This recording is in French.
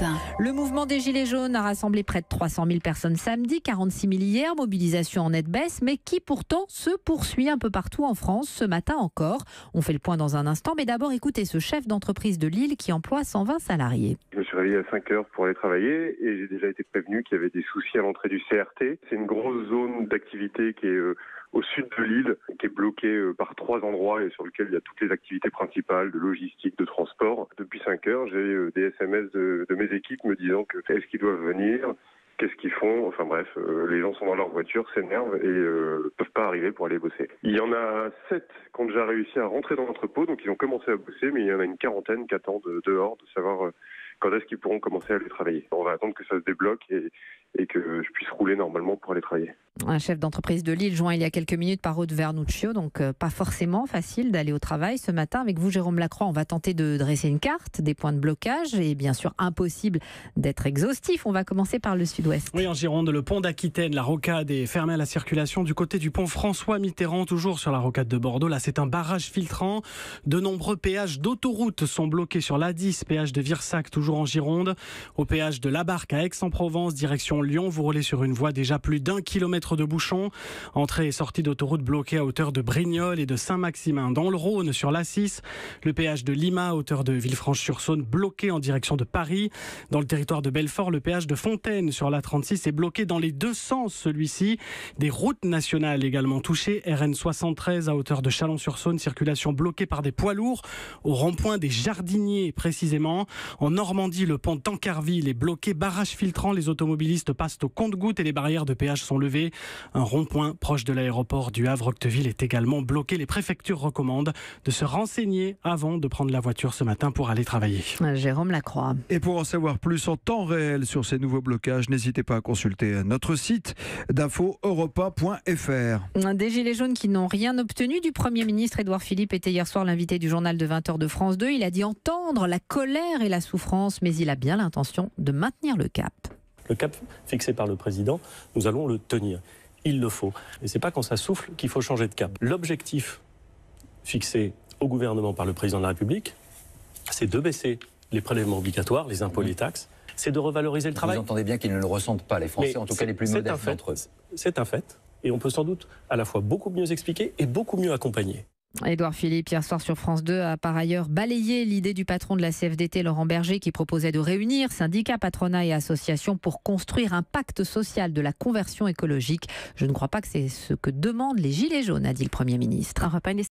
Europe 1. Le mouvement des Gilets jaunes a rassemblé près de 300 000 personnes samedi, 46 000 hier, mobilisation en nette baisse, mais qui pourtant se poursuit un peu partout en France, ce matin encore. On fait le point dans un instant, mais d'abord écoutez ce chef d'entreprise de Lille qui emploie 120 salariés. Je me suis réveillé à 5 heures pour aller travailler et j'ai déjà été prévenu qu'il y avait des soucis à l'entrée du CRT. C'est une grosse zone d'activité qui est au sud de Lille, qui est bloquée par 3 endroits et sur lequel il y a toutes les activités principales de logistique, de transport. Depuis 5 heures, j'ai des SMS de mes équipes me disant que est-ce qu'ils doivent venir, qu'est-ce qu'ils font, enfin bref, les gens sont dans leur voiture, s'énervent et ne peuvent pas arriver pour aller bosser. Il y en a 7 qui ont déjà réussi à rentrer dans l'entrepôt, donc ils ont commencé à bosser, mais il y en a une quarantaine qui attendent dehors de savoir quand est-ce qu'ils pourront commencer à aller travailler. On va attendre que ça se débloque et que je puisse rouler normalement pour aller travailler. Un chef d'entreprise de Lille joint il y a quelques minutes par Aude Vernuccio, donc pas forcément facile d'aller au travail ce matin. Avec vous, Jérôme Lacroix, on va tenter de dresser une carte des points de blocage et bien sûr impossible d'être exhaustif. On va commencer par le sud-ouest. Oui, en Gironde, le pont d'Aquitaine, la rocade est fermée à la circulation du côté du pont François Mitterrand, toujours sur la rocade de Bordeaux. Là, c'est un barrage filtrant. De nombreux péages d'autoroute sont bloqués sur l'A10, péage de Virsac, toujours en Gironde. Au péage de La Barque à Aix-en-Provence, direction Lyon, vous roulez sur une voie déjà plus d'1 kilomètre de bouchons. Entrée et sortie d'autoroute bloquée à hauteur de Brignoles et de Saint-Maximin. Dans le Rhône, sur l'A6, le péage de Lima à hauteur de Villefranche-sur-Saône bloqué en direction de Paris. Dans le territoire de Belfort, le péage de Fontaine sur l'A36 est bloqué dans les deux sens, celui-ci. Des routes nationales également touchées. RN 73 à hauteur de Chalon-sur-Saône, circulation bloquée par des poids lourds au rond-point des Jardiniers précisément. En Normandie, le pont Tancarville est bloqué, barrage filtrant. Les automobilistes passent au compte-gouttes et les barrières de péage sont levées. Un rond-point proche de l'aéroport du Havre-Octeville est également bloqué. Les préfectures recommandent de se renseigner avant de prendre la voiture ce matin pour aller travailler. Jérôme Lacroix. Et pour en savoir plus en temps réel sur ces nouveaux blocages, n'hésitez pas à consulter notre site d'info-europa.fr. Des Gilets jaunes qui n'ont rien obtenu du Premier ministre. Édouard Philippe était hier soir l'invité du journal de 20h de France 2. Il a dit entendre la colère et la souffrance, mais il a bien l'intention de maintenir le cap. Le cap fixé par le président, nous allons le tenir. Il le faut. Et ce n'est pas quand ça souffle qu'il faut changer de cap. L'objectif fixé au gouvernement par le président de la République, c'est de baisser les prélèvements obligatoires, les impôts, les taxes, c'est de revaloriser le travail. Vous entendez bien qu'ils ne le ressentent pas, les Français, en tout cas les plus modestes d'entre eux. C'est un fait. Et on peut sans doute à la fois beaucoup mieux expliquer et beaucoup mieux accompagner. Édouard Philippe, hier soir sur France 2, a par ailleurs balayé l'idée du patron de la CFDT, Laurent Berger, qui proposait de réunir syndicats, patronat et associations pour construire un pacte social de la conversion écologique. Je ne crois pas que c'est ce que demandent les Gilets jaunes, a dit le Premier ministre.